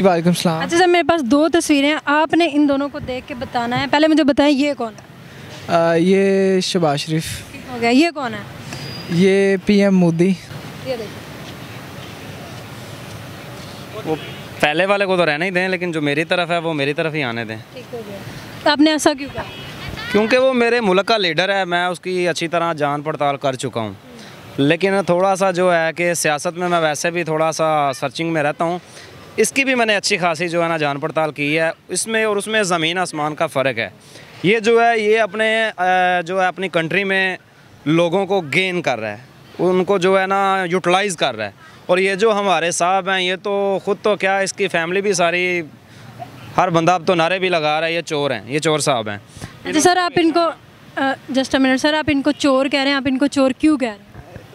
वालेकुम सलाम। अच्छा सर, मेरे पास दो तस्वीरें हैं, आपने इन दोनों को देख के बताना है। पहले मुझे बताएं ये कौन है? ये शहबाज शरीफ। ठीक हो गया। ये कौन है? ये पीएम मोदी। ये देखिए। वो पहले वाले को तो रहना ही दें, लेकिन जो मेरी तरफ है वो मेरी तरफ ही आने दें। ठीक हो गया। तो आपने ऐसा क्यों कहा? क्योंकि वो मेरे मुल्क का लीडर है, मैं उसकी अच्छी तरह जान पड़ताल कर चुका हूँ। लेकिन थोड़ा सा जो है कि सियासत में मैं वैसे भी थोड़ा सा सर्चिंग में रहता हूँ, इसकी भी मैंने अच्छी खासी जो है ना जान पड़ताल की है। इसमें और उसमें ज़मीन आसमान का फ़र्क है। ये जो है ये अपने जो है अपनी कंट्री में लोगों को गेन कर रहा है, उनको जो है ना यूटिलाइज़ कर रहा है। और ये जो हमारे साहब हैं, ये तो ख़ुद तो क्या, इसकी फैमिली भी सारी, हर बंदा अब तो नारे भी लगा रहा है ये चोर हैं, ये चोर साहब हैं। अच्छा सर, आप इनको जस्ट अ मिनट सर, आप इनको चोर कह रहे हैं, आप इनको चोर क्यों कह रहे हैं?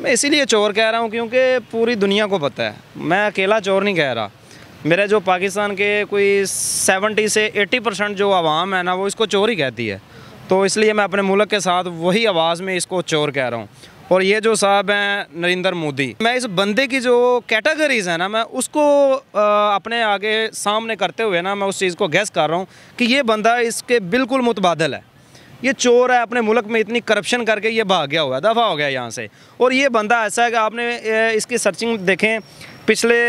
मैं इसीलिए चोर कह रहा हूँ क्योंकि पूरी दुनिया को पता है, मैं अकेला चोर नहीं कह रहा। मेरे जो पाकिस्तान के कोई 70 से 80% जो आवाम है ना, वो इसको चोर ही कहती है। तो इसलिए मैं अपने मुल्क के साथ वही आवाज़ में इसको चोर कह रहा हूँ। और ये जो साहब हैं नरेंद्र मोदी, मैं इस बंदे की जो कैटेगरीज़ है ना, मैं उसको अपने आगे सामने करते हुए ना, मैं उस चीज़ को गैस कर रहा हूँ कि ये बंदा इसके बिल्कुल मुतबादल है। ये चोर है, अपने मुल्क में इतनी करप्शन करके ये भाग गया हुआ है, दफ़ा हो गया यहाँ से। और ये बंदा ऐसा है कि आपने इसकी सर्चिंग देखें, पिछले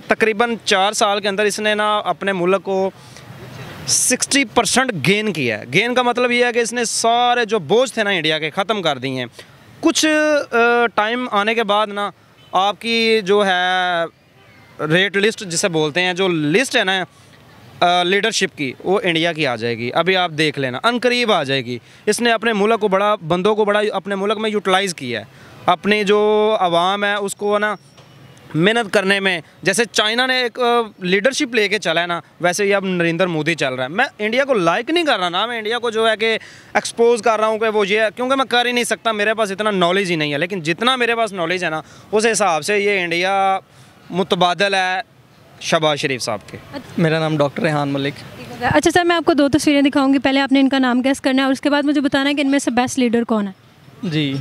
तकरीबन 4 साल के अंदर इसने ना अपने मुल्क को 60% गेन किया है। गेन का मतलब ये है कि इसने सारे जो बोझ थे ना इंडिया के, ख़त्म कर दिए हैं। कुछ टाइम आने के बाद ना आपकी जो है रेट लिस्ट जिसे बोलते हैं, जो लिस्ट है ना लीडरशिप की, वो इंडिया की आ जाएगी। अभी आप देख लेना, अनकरीब आ जाएगी। इसने अपने मुल्क को बड़ा, बंदों को बड़ा अपने मुल्क में यूटिलाइज़ किया है। अपनी जो आवाम है उसको ना मेहनत करने में, जैसे चाइना ने एक लीडरशिप लेके चला है ना, वैसे ही अब नरेंद्र मोदी चल रहा है। मैं इंडिया को लाइक नहीं कर रहा ना, मैं इंडिया को जो है कि एक्सपोज कर रहा हूँ कि वो ये है, क्योंकि मैं कर ही नहीं सकता, मेरे पास इतना नॉलेज ही नहीं है। लेकिन जितना मेरे पास नॉलेज है ना, उस हिसाब से ये इंडिया मुतबादल है शहबाज शरीफ साहब के। मेरा नाम डॉक्टर रेहान मलिक। अच्छा सर, मैं आपको दो तस्वीरें दिखाऊंगी, पहले आपने इनका नाम गैस करना है और उसके बाद मुझे बताना है कि इनमें से बेस्ट लीडर कौन है। जी,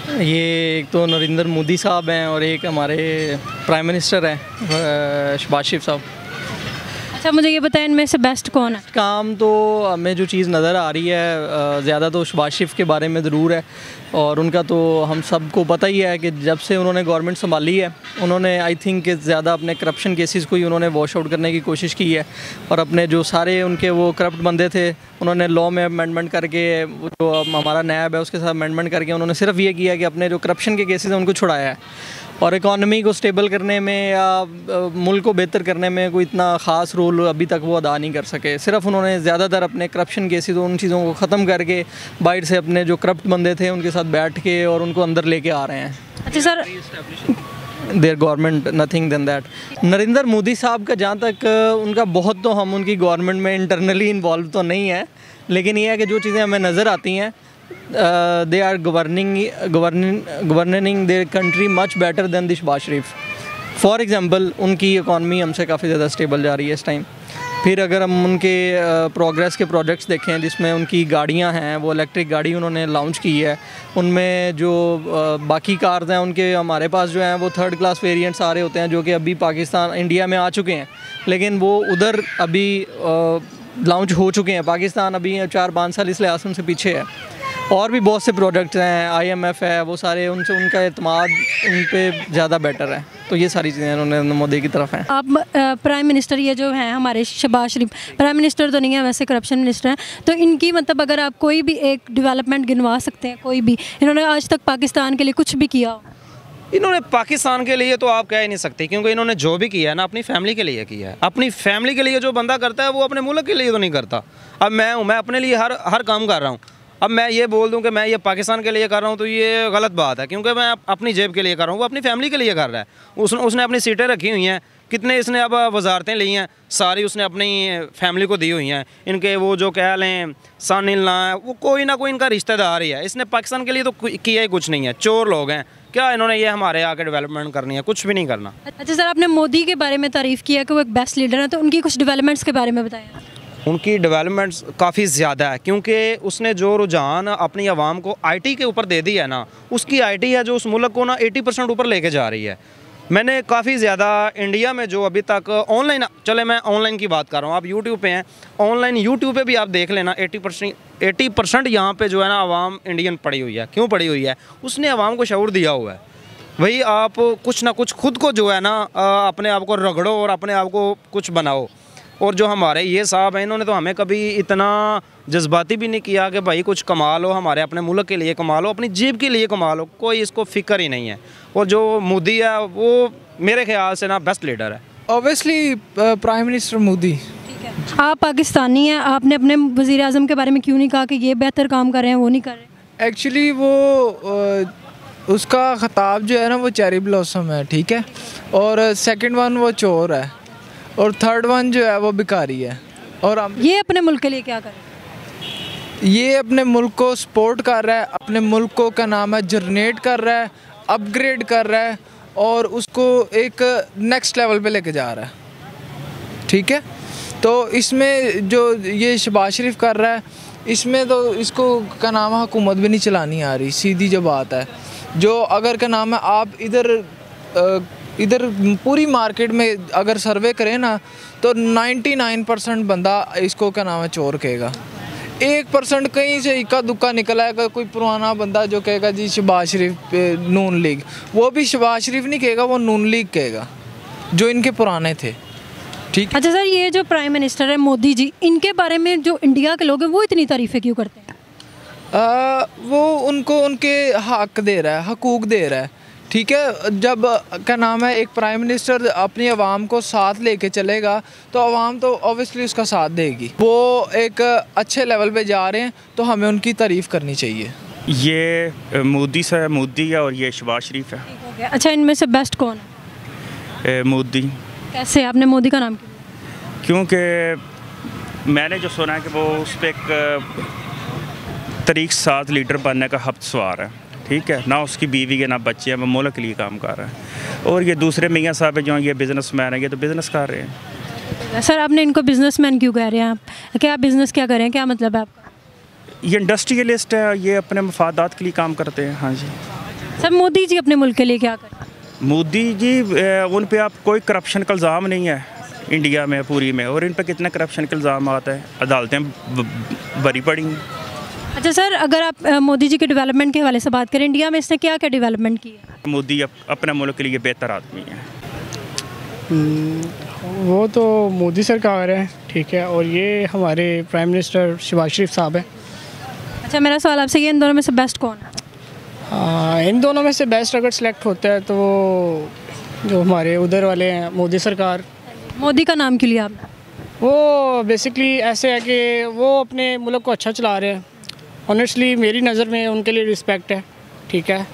ये एक तो नरेंद्र मोदी साहब हैं और एक हमारे प्राइम मिनिस्टर हैं शहबाज शरीफ साहब। अच्छा, मुझे ये बताएं इनमें से बेस्ट कौन है? काम तो हमें जो चीज़ नज़र आ रही है ज़्यादा तो शहबाज शरीफ के बारे में ज़रूर है। और उनका तो हम सबको पता ही है कि जब से उन्होंने गवर्नमेंट संभाली है, उन्होंने आई थिंक ज़्यादा अपने करप्शन केसेस को ही उन्होंने वॉश आउट करने की कोशिश की है। और अपने जो सारे उनके वो करप्ट बंदे थे, उन्होंने लॉ में अमेंडमेंट करके, जो हमारा नैब है उसके साथ अमेंडमेंट करके उन्होंने सिर्फ ये किया कि अपने जो करप्शन के केसेस हैं उनको छुड़ाया है। और इकॉनमी को स्टेबल करने में या मुल्क को बेहतर करने में कोई इतना ख़ास रोल अभी तक वो अदा नहीं कर सके। सिर्फ उन्होंने ज़्यादातर अपने करप्शन केसेस, उन चीज़ों को ख़त्म करके बाहर से अपने जो करप्ट बंदे थे उनके साथ बैठ के और उनको अंदर लेके आ रहे हैं। अच्छा sir, there government nothing then that. Narendra Modi साहब का जहाँ तक उनका बहुत, तो हम उनकी गवर्नमेंट में इंटरनली इन्वॉल्व तो नहीं है, लेकिन ये है कि जो चीज़ें हमें नज़र आती हैं, they are governing their country much better than the Shahbaz Sharif. For example, उनकी इकॉनमी हमसे काफ़ी ज़्यादा स्टेबल जा रही है इस टाइम। फिर अगर हम उनके प्रोग्रेस के प्रोजेक्ट्स देखें, जिसमें उनकी गाड़ियां हैं, वो इलेक्ट्रिक गाड़ी उन्होंने लॉन्च की है। उनमें जो बाकी कार्स हैं उनके, हमारे पास जो हैं वो 3rd क्लास वेरिएंट्स आ रहे होते हैं, जो कि अभी पाकिस्तान, इंडिया में आ चुके हैं, लेकिन वो उधर अभी लॉन्च हो चुके हैं। पाकिस्तान अभी 4-5 साल इस लिहाज से उनसे पीछे है। और भी बहुत से प्रोडक्ट्स हैं, IMF है, वो सारे उनसे उनका एतमाद उन पर ज़्यादा बेटर है। तो ये सारी चीज़ें उन्होंने मोदी की तरफ हैं। आप प्राइम मिनिस्टर, ये जो हैं हमारे शहबाज शरीफ, प्राइम मिनिस्टर तो नहीं है वैसे, करप्शन मिनिस्टर हैं, तो इनकी मतलब अगर आप कोई भी एक डेवलपमेंट गिनवा सकते हैं, कोई भी, इन्होंने आज तक पाकिस्तान के लिए कुछ भी किया हो? इन्होंने पाकिस्तान के लिए तो आप कह ही नहीं सकते, क्योंकि इन्होंने जो भी किया है ना अपनी फैमिली के लिए किया है। अपनी फैमिली के लिए जो बंदा करता है वो अपने मुल्क के लिए तो नहीं करता। अब मैं हूँ, मैं अपने लिए हर काम कर रहा हूँ। अब मैं ये बोल दूं कि मैं ये पाकिस्तान के लिए कर रहा हूं, तो ये गलत बात है, क्योंकि मैं अपनी जेब के लिए कर रहा हूं, वो अपनी फैमिली के लिए कर रहा है। उसने अपनी सीटें रखी हुई हैं, कितने इसने अब वजारतें ली हैं, सारी उसने अपनी फैमिली को दी हुई हैं। इनके वो जो कह लें सन इन लॉ, वो कोई ना कोई इनका रिश्तेदार ही है। इसने पाकिस्तान के लिए तो किया ही कुछ नहीं है। चोर लोग हैं क्या, इन्होंने ये हमारे आके डेवलपमेंट करनी है, कुछ भी नहीं करना। अच्छा सर, आपने मोदी के बारे में तारीफ़ किया कि वो एक बेस्ट लीडर है, तो उनकी कुछ डेवलपमेंट्स के बारे में बताएं। उनकी डेवलपमेंट्स काफ़ी ज़्यादा है, क्योंकि उसने जो रुझान अपनी आवाम को IT के ऊपर दे दी है ना, उसकी IT है जो उस मुल्क को ना 80% ऊपर लेके जा रही है। मैंने काफ़ी ज़्यादा इंडिया में जो अभी तक ऑनलाइन, चले मैं ऑनलाइन की बात कर रहा हूँ, आप यूट्यूब पे हैं, ऑनलाइन यूट्यूब पे भी आप देख लेना 80% यहाँ पे जो है ना आवाम इंडियन पड़ी हुई है। क्यों पड़ी हुई है? उसने आवाम को शऊर दिया हुआ है। वही आप कुछ ना कुछ खुद को जो है ना अपने आप को रगड़ो और अपने आप को कुछ बनाओ। और जो हमारे ये साहब हैं, इन्होंने तो हमें कभी इतना जज्बाती भी नहीं किया कि भाई कुछ कमा लो, हमारे अपने मुल्क के लिए कमा लो, अपनी जेब के लिए कमा लो, कोई इसको फ़िक्र ही नहीं है। और जो मोदी है वो मेरे ख्याल से ना बेस्ट लीडर है। Obviously prime minister Modi. आप पाकिस्तानी हैं, आपने अपने वज़ीर आज़म के बारे में क्यों नहीं कहा कि ये बेहतर काम कर रहे हैं, वो नहीं कर रहे? एक्चुअली वो उसका खिताब जो है ना वो चेरी ब्लॉसम है, ठीक है, और सेकंड वन वो चोर है, और थर्ड वन जो है वो भिखारी है। और ये अपने मुल्क के लिए क्या कर रहे हैं? ये अपने मुल्क को सपोर्ट कर रहा है, अपने मुल्क को क्या नाम है जनरेट कर रहा है, अपग्रेड कर रहा है, और उसको एक नेक्स्ट लेवल पे लेके जा रहा है, ठीक है। तो इसमें जो ये शहबाज शरीफ कर रहा है, इसमें तो इसको क्या नाम है हुकूमत भी नहीं चलानी आ रही, सीधी जो बात है। जो अगर क्या नाम है आप इधर पूरी मार्केट में अगर सर्वे करें ना तो 99% बंदा इसको क्या नाम है चोर कहेगा। 1% कहीं से इक्का दुक्का निकला है कोई पुराना बंदा जो कहेगा जी शहबाज शरीफ नून लीग, वो भी शहबाज शरीफ नहीं कहेगा, वो नून लीग कहेगा जो इनके पुराने थे, ठीक। अच्छा सर, ये जो प्राइम मिनिस्टर है मोदी जी, इनके बारे में जो इंडिया के लोग हैं वो इतनी तारीफ़ें क्यों करते हैं? वो उनको उनके हक दे रहा है, हकूक़ दे रहा है, ठीक है। जब क्या नाम है एक प्राइम मिनिस्टर अपनी आवाम को साथ लेके चलेगा तो आवाम तो ऑब्वियसली उसका साथ देगी। वो एक अच्छे लेवल पे जा रहे हैं तो हमें उनकी तारीफ़ करनी चाहिए। ये मोदी है और ये शहबाज शरीफ है। अच्छा, इनमें से बेस्ट कौन है? मोदी। कैसे आपने मोदी का नाम क्यों? क्योंकि मैंने जो सुना है कि वो उस पर एक तरीक़ साथ लीडर बनने का हफ्त सवार है, ठीक है, ना उसकी बीवी के ना बच्चे हैं, वो मुल्क के लिए काम कर रहा है। और ये दूसरे मियाँ साहब जो ये बिज़नेसमैन है, ये तो बिज़नेस कर रहे हैं। सर, आपने इनको बिज़नेसमैन क्यों कह रहे हैं? आप क्या बिज़नेस क्या करें, क्या मतलब है आपका? ये इंडस्ट्रियलिस्ट है, ये अपने मफादात के लिए काम करते हैं। हाँ जी। सर, मोदी जी अपने मुल्क के लिए क्या करें? मोदी जी उन पे आप कोई करप्शन का इल्ज़ाम नहीं है इंडिया में पूरी में, और इन पे कितने करप्शन के इल्ज़ाम आते हैं, अदालतें भरी पड़ी हैं। अच्छा सर, अगर आप मोदी जी के डेवलपमेंट के हवाले से बात करें, इंडिया में इसने क्या क्या डेवलपमेंट की है? मोदी अपने मुल्क के लिए बेहतर आदमी है। वो तो मोदी सरकार है, ठीक है, और ये हमारे प्राइम मिनिस्टर शहबाज शरीफ साहब हैं। अच्छा, मेरा सवाल आपसे ये, इन दोनों में से बेस्ट कौन है? इन दोनों में से बेस्ट अगर सेलेक्ट होता है तो जो हमारे उधर वाले हैं मोदी सरकार। मोदी का नाम क्यों लिया आपने? वो बेसिकली ऐसे है कि वो अपने मुल्क को अच्छा चला रहे हैं। ऑनेस्टली मेरी नज़र में उनके लिए रिस्पेक्ट है, ठीक है।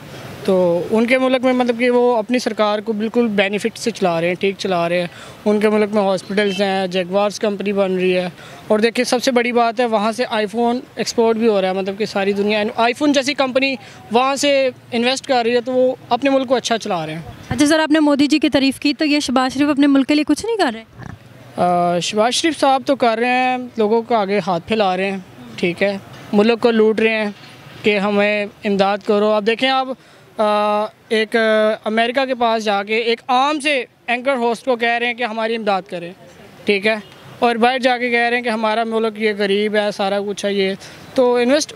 तो उनके मुल्क में मतलब कि वो अपनी सरकार को बिल्कुल बेनिफिट से चला रहे हैं, ठीक चला रहे हैं। उनके मुल्क में हॉस्पिटल्स हैं, जगवार्स कंपनी बन रही है, और देखिए सबसे बड़ी बात है वहाँ से आईफोन एक्सपोर्ट भी हो रहा है, मतलब कि सारी दुनिया आईफोन जैसी कंपनी वहाँ से इन्वेस्ट कर रही है, तो वो अपने मुल्क को अच्छा चला रहे हैं। अच्छा सर, आपने मोदी जी की तारीफ़ की, तो ये शहबाज शरीफ अपने मुल्क के लिए कुछ नहीं कर रहे? शहबाज शरीफ साहब तो कर रहे हैं, लोगों को आगे हाथ फैला रहे हैं, ठीक है, मुल्क को लूट रहे हैं कि हमें इमदाद करो। अब देखें, आप एक अमेरिका के पास जाके एक आम से एंकर होस्ट को कह रहे हैं कि हमारी इमदाद करें, ठीक है, और बाहर जाके कह रहे हैं कि हमारा मुल्क ये गरीब है, सारा कुछ है ये। तो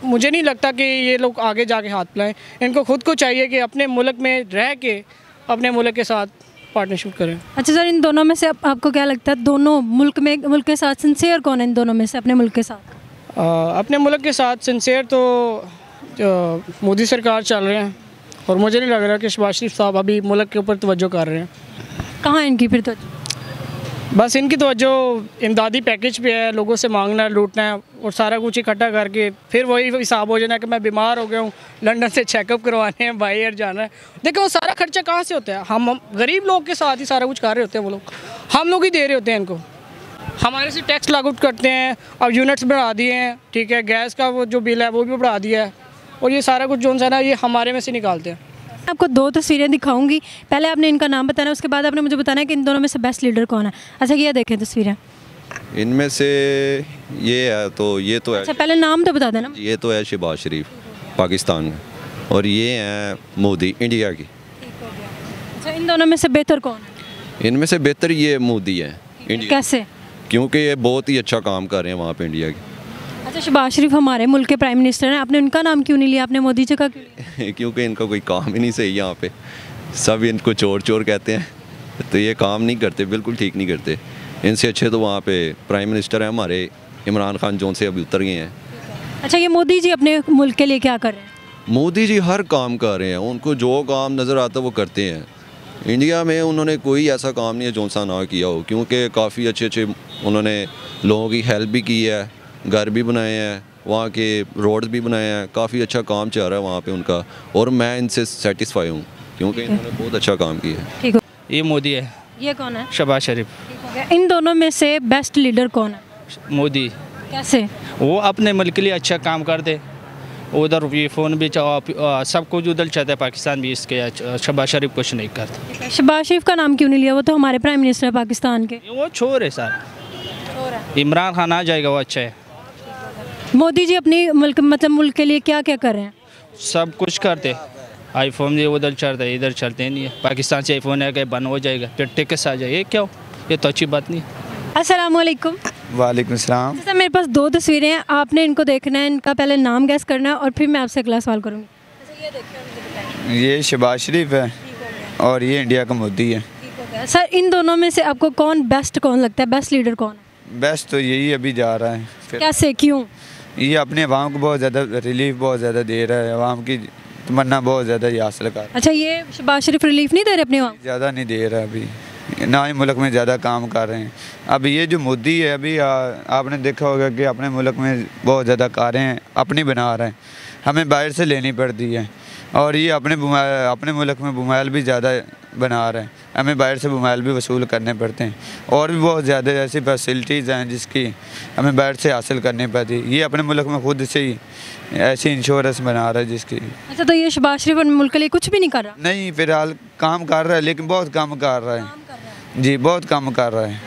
मुझे नहीं लगता कि ये लोग आगे जाके हाथ फैलाएं। इनको खुद को चाहिए कि अपने मुल्क में रह के अपने मुल्क के साथ पार्टनरशिप करें। अच्छा सर, इन दोनों में से आपको क्या लगता है, दोनों मुल्क के साथ सिंसियर कौन है इन दोनों में से अपने मुल्क के साथ? अपने मुल्क के साथ सिंसियर तो मोदी सरकार चल रहे हैं, और मुझे नहीं लग रहा कि शहबाज शरीफ साहब अभी मुल्क के ऊपर तवज्जो कर रहे हैं। कहाँ है इनकी फिर तो? बस इनकी तवज्जो इमदादी पैकेज पे है, लोगों से मांगना, लूटना है, और सारा कुछ इकट्ठा करके फिर वही हिसाब हो जाना कि मैं बीमार हो गया हूँ, लंदन से चेकअप करवाने हैं, बाहर जाना है। देखो वो सारा खर्चा कहाँ से होता है? हम गरीब लोग के साथ ही सारा कुछ कर रहे होते हैं, वो लोग हम लोग ही दे रहे होते हैं इनको। हमारे से टैक्स लागू करते हैं, अब यूनिट्स बढ़ा दिए हैं, ठीक है, गैस का वो जो बिल है वो भी बढ़ा दिया है, और ये सारा कुछ जो है ना ये हमारे में से निकालते हैं। आपको दो तस्वीरें दिखाऊंगी, पहले आपने इनका नाम बताना, उसके बाद आपने मुझे बताना है कि इन दोनों में से बेस्ट लीडर कौन है। अच्छा, ये देखें तस्वीरें, इनमें से ये है तो ये तो है। अच्छा, पहले नाम तो बता देना। ये तो है शहबाज शरीफ पाकिस्तान में, और ये हैं मोदी इंडिया की। अच्छा, इन दोनों में से बेहतर कौन है? इनमें से बेहतर ये मोदी है इंडिया, कैसे? क्योंकि ये बहुत ही अच्छा काम कर रहे हैं वहाँ पे इंडिया के। अच्छा, शहबाज शरीफ हमारे मुल्क के प्राइम मिनिस्टर हैं, आपने उनका नाम क्यों नहीं लिया, आपने मोदी जी का क्यों लिया? क्योंकि इनका कोई काम ही नहीं सही यहाँ पे, सब इनको चोर चोर कहते हैं, तो ये काम नहीं करते, बिल्कुल ठीक नहीं करते। इनसे अच्छे तो वहाँ पे प्राइम मिनिस्टर हैं हमारे इमरान खान, जो से अभी उतर गए हैं। अच्छा, ये मोदी जी अपने मुल्क के लिए क्या कर रहे हैं? मोदी जी हर काम कर रहे हैं, उनको जो काम नज़र आता है वो करते हैं। इंडिया में उन्होंने कोई ऐसा काम नहीं है जो सा ना किया हो, क्योंकि काफ़ी अच्छे अच्छे उन्होंने लोगों की हेल्प भी की है, घर भी बनाए हैं, वहाँ के रोड्स भी बनाए हैं, काफ़ी अच्छा काम चल रहा है वहाँ पे उनका, और मैं इनसे सेटिस्फाई हूँ क्योंकि इन्होंने बहुत अच्छा काम किया है। ठीक हो, ये मोदी है, ये कौन है? शहबाज शरीफ। ठीक हो गया। इन दोनों में से बेस्ट लीडर कौन है? मोदी, कैसे? वो अपने मुल्क के लिए अच्छा काम कर दे, उधर ये फ़ोन भी सब कुछ उधर चलता है, पाकिस्तान भी इसके, शहबाज शरीफ कुछ नहीं करता। शहबाज शरीफ का नाम क्यों नहीं लिया? वो तो हमारे प्राइम मिनिस्टर है पाकिस्तान के। वो छोर है सर, इमरान खान आ जाएगा, वो अच्छा है। मोदी जी अपनी मुल्क के लिए क्या क्या कर रहे हैं? सब कुछ करते, आईफोन ये उधर चलता है, इधर चलते नहीं है। पाकिस्तान से आईफोन है, बंद हो जाएगा, फिर टिकस आ जाए, ये क्या हो, ये तो अच्छी बात नहीं। अस्सलाम वालेकुम। वालेकुम सलाम। जैसा मेरे पास दो तस्वीरें हैं, आपने इनको देखना है, इनका पहले नाम गैस करना है और फिर मैं आपसे अगला सवाल करूँगी। ये शहबाज शरीफ है और ये इंडिया का मोदी है। सर, इन दोनों में से आपको कौन बेस्ट कौन लगता है, बेस्ट लीडर कौन है? बेस्ट तो यही अभी जा रहा है। फिर कैसे, क्यों? ये अपने अवाम को बहुत ज़्यादा रिलीफ बहुत ज़्यादा दे रहा है, अवाम की तमन्ना बहुत ज़्यादा ये हासिल कर। अच्छा, ये शहबाज शरीफ रिलीफ नहीं दे रहे अपने वहाँ? ज़्यादा नहीं दे रहा अभी, ना ही मुल्क में ज़्यादा काम कर रहे हैं। अब ये जो मोदी है अभी आपने देखा होगा कि अपने मुल्क में बहुत ज़्यादा कारें अपनी बना रहे हैं, हमें बाहर से लेनी पड़ती है, और ये अपने मुल्क में बुमाइल भी ज़्यादा बना रहे हैं, हमें बाहर से बुमाइल भी वसूल करने पड़ते हैं, और भी बहुत ज़्यादा ऐसी फैसिलिटीज़ हैं जिसकी हमें बाहर से हासिल करनी पड़ती है। ये अपने मुल्क में खुद से ही ऐसी इंश्योरेंस बना रहा है जिसकी। अच्छा, तो ये शहबाज शरीफ अपने मुल्क के लिए कुछ भी नहीं कर रहा? नहीं, फ़िलहाल काम कर रहा है, लेकिन बहुत कम कर रहा है। जी, बहुत कम कर रहा है।